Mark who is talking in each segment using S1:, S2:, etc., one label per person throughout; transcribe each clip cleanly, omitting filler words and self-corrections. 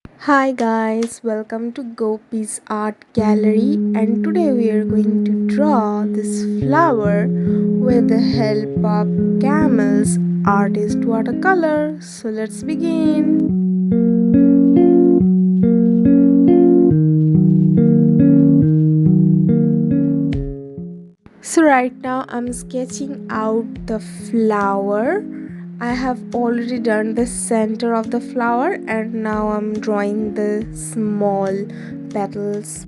S1: Hi guys, welcome to Gopi's art gallery, and today we are going to draw this flower with the help of Camel's artist watercolor. So let's begin. So right now I'm sketching out the flower. I have already done the center of the flower and now I'm drawing the small petals.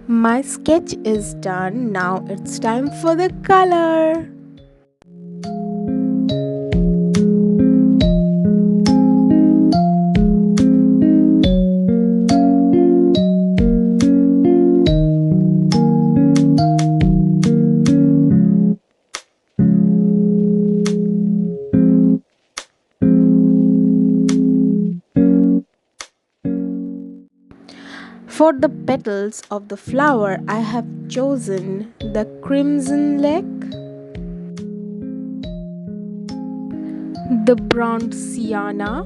S1: My sketch is done. Now it's time for the color. For the petals of the flower, I have chosen the crimson lake, the brown sienna,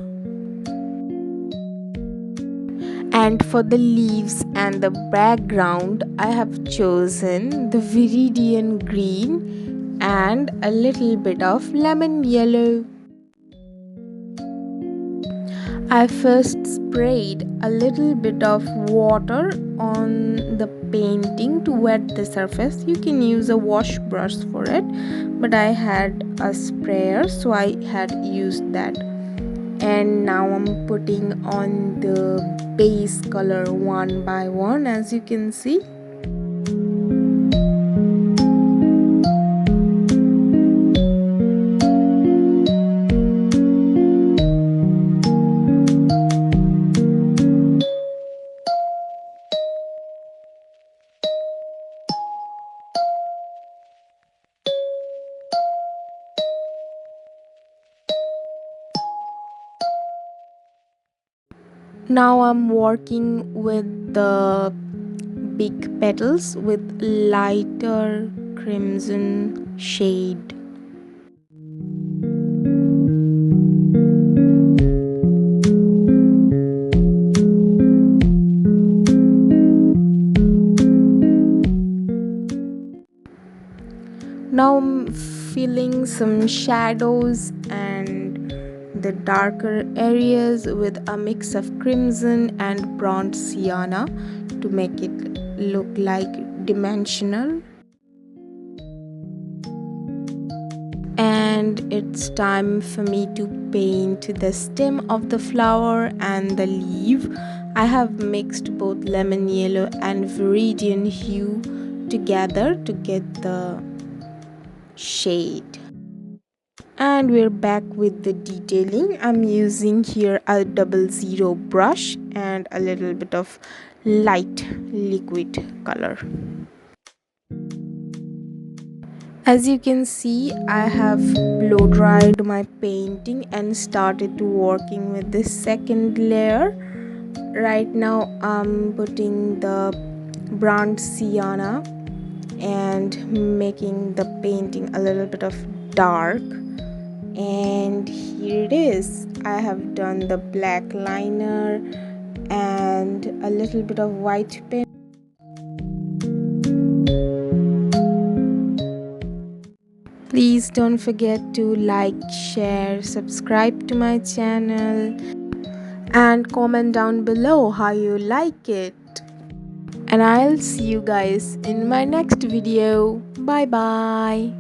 S1: and for the leaves and the background, I have chosen the viridian green and a little bit of lemon yellow. I first sprayed a little bit of water on the painting to wet the surface. You can use a wash brush for it, but I had a sprayer, so I had used that. And now I'm putting on the base color one by one, as you can see. Now I'm working with the big petals with lighter crimson shade. Now I'm filling some shadows and the darker areas with a mix of crimson and bronze sienna to make it look like dimensional. And it's time for me to paint the stem of the flower and the leaf. I have mixed both lemon yellow and viridian hue together to get the shade. And we're back with the detailing. I'm using here a 00 brush and a little bit of light liquid color. As you can see, I have blow dried my painting and started working with this second layer. Right now I'm putting the brown sienna and making the painting a little bit of dark. And here it is. I have done the black liner and a little bit of white pen. Please don't forget to like, share, subscribe to my channel and comment down below how you like it. And I'll see you guys in my next video. Bye bye.